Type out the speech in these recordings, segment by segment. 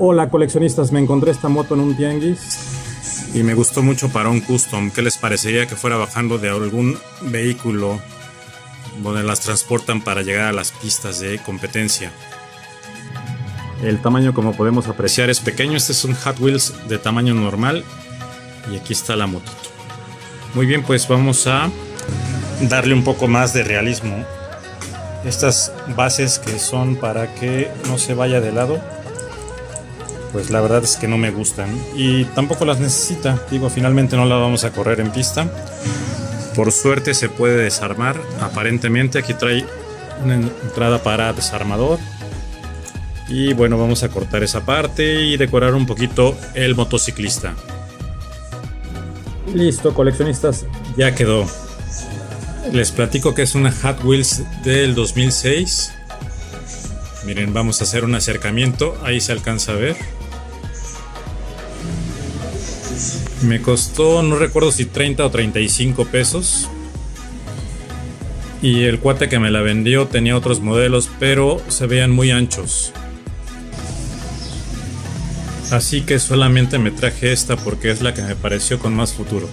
Hola coleccionistas, me encontré esta moto en un tianguis y me gustó mucho para un custom. ¿Qué les parecería que fuera bajando de algún vehículo donde las transportan para llegar a las pistas de competencia? El tamaño, como podemos apreciar, es pequeño. Este es un Hot Wheels de tamaño normal y aquí está la motito. Muy bien, pues vamos a darle un poco más de realismo. Estas bases que son para que no se vaya de lado, pues la verdad es que no me gustan y tampoco las necesita. Digo, finalmente no la vamos a correr en pista. Por suerte se puede desarmar. Aparentemente aquí trae una entrada para desarmador. Y bueno, vamos a cortar esa parte y decorar un poquito el motociclista. Listo coleccionistas, ya quedó. Les platico que es una Hot Wheels del 2006. Miren, vamos a hacer un acercamiento. Ahí se alcanza a ver. Me costó, no recuerdo si 30 o 35 pesos. Y el cuate que me la vendió tenía otros modelos, pero se veían muy anchos. Así que solamente me traje esta porque es la que me pareció con más futuro.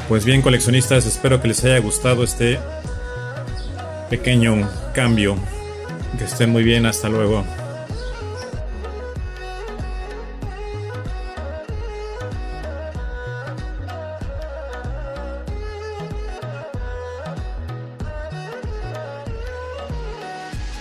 Pues bien coleccionistas, espero que les haya gustado este pequeño cambio. Que estén muy bien, hasta luego.